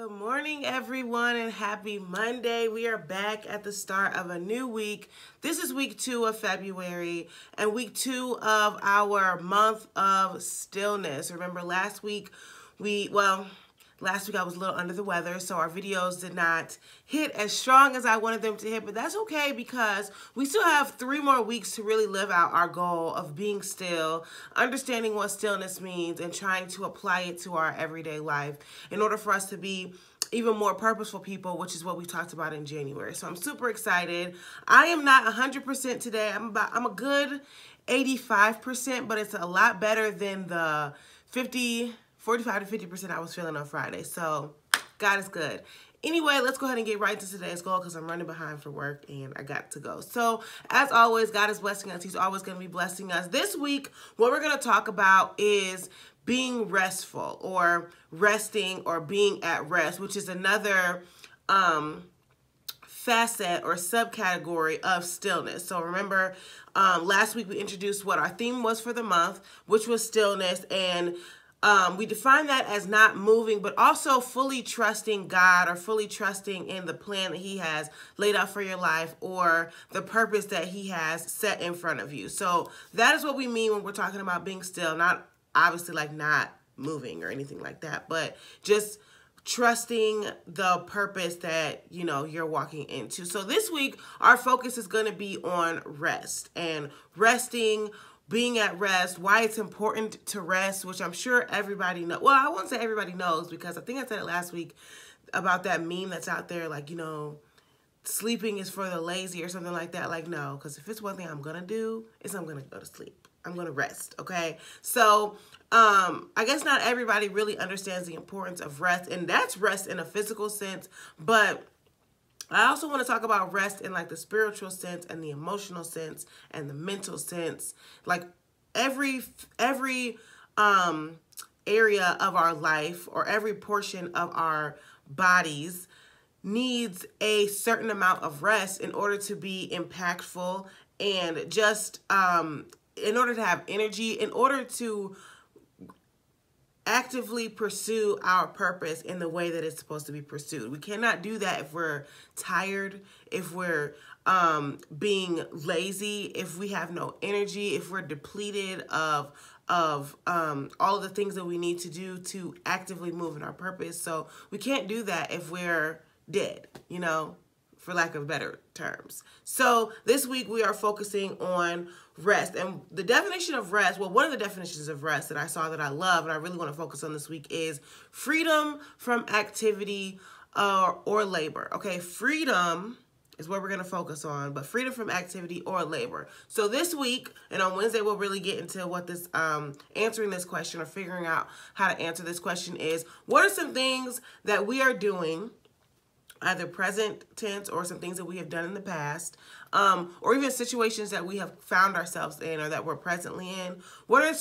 Good morning, everyone, and happy Monday. We are back at the start of a new week. This is week 2 of February and week 2 of our month of stillness. Remember, last week I was a little under the weather, so our videos did not hit as strong as I wanted them to hit, but that's okay because we still have 3 more weeks to really live out our goal of being still, understanding what stillness means, and trying to apply it to our everyday life in order for us to be even more purposeful people, which is what we talked about in January. So I'm super excited. I am not 100% today. I'm a good 85%, but it's a lot better than the 45 to 50% I was feeling on Friday. So God is good. Anyway, let's go ahead and get right to today's goal because I'm running behind for work and I got to go. So as always, God is blessing us. He's always going to be blessing us. This week, what we're going to talk about is being restful or resting or being at rest, which is another facet or subcategory of stillness. So remember, last week we introduced what our theme was for the month, which was stillness, and we define that as not moving, but also fully trusting God or fully trusting in the plan that He has laid out for your life or the purpose that He has set in front of you. So that is what we mean when we're talking about being still, not obviously like not moving or anything like that, but just trusting the purpose that, you know, you're walking into. So this week, our focus is going to be on rest and resting, being at rest, why it's important to rest, which I'm sure everybody knows. Well, I won't say everybody knows because I think I said it last week about that meme that's out there, like, you know, sleeping is for the lazy or something like that. Like, no, because if it's one thing I'm going to do, is I'm going to go to sleep. I'm going to rest, okay? So, I guess not everybody really understands the importance of rest, and that's rest in a physical sense, but I also want to talk about rest in like the spiritual sense and the emotional sense and the mental sense. Like every area of our life or every portion of our bodies needs a certain amount of rest in order to be impactful and just in order to have energy, in order to actively pursue our purpose in the way that it's supposed to be pursued. We cannot do that if we're tired, if we're being lazy, if we have no energy, if we're depleted of all of the things that we need to do to actively move in our purpose. So we can't do that if we're dead, you know, for lack of better terms. So this week we are focusing on rest. And the definition of rest, well, one of the definitions of rest that I saw that I love and I really want to focus on this week is freedom from activity or labor. Okay, freedom is what we're going to focus on, but freedom from activity or labor. So this week, and on Wednesday, we'll really get into what this, answering this question or figuring out how to answer this question is, what are some things that we are doing, either present tense or some things that we have done in the past, or even situations that we have found ourselves in or that we're presently in. What are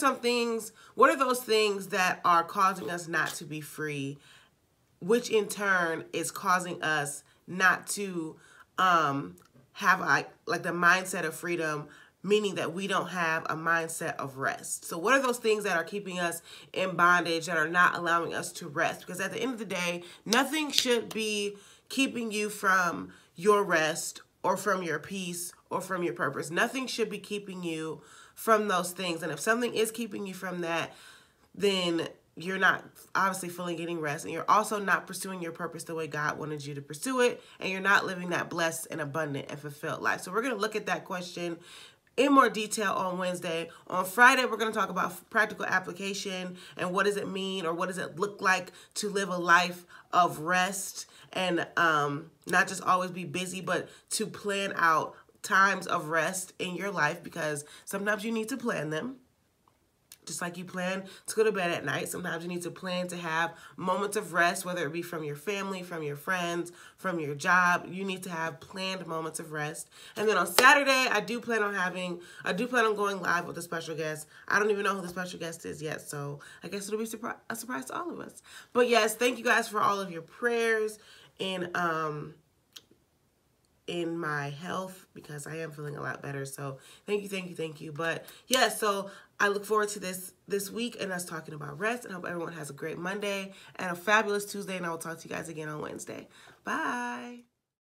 those things that are causing us not to be free, which in turn is causing us not to have like the mindset of freedom, meaning that we don't have a mindset of rest. So what are those things that are keeping us in bondage, that are not allowing us to rest? Because at the end of the day, nothing should be keeping you from your rest or from your peace or from your purpose. Nothing should be keeping you from those things. And if something is keeping you from that, then you're not obviously fully getting rest, and you're also not pursuing your purpose the way God wanted you to pursue it, and you're not living that blessed and abundant and fulfilled life. So we're going to look at that question in more detail on Wednesday. On Friday, we're going to talk about practical application and what does it mean or what does it look like to live a life of rest and not just always be busy, but to plan out times of rest in your life, because sometimes you need to plan them. Just like you plan to go to bed at night, sometimes you need to plan to have moments of rest, whether it be from your family, from your friends, from your job. You need to have planned moments of rest. And then on Saturday, I do plan on going live with a special guest. I don't even know who the special guest is yet, so I guess it'll be a surprise to all of us. But yes, thank you guys for all of your prayers and in my health because I am feeling a lot better. So thank you. But yeah, so I look forward to this week and us talking about rest, and I hope everyone has a great Monday and a fabulous Tuesday, and I will talk to you guys again on Wednesday. Bye.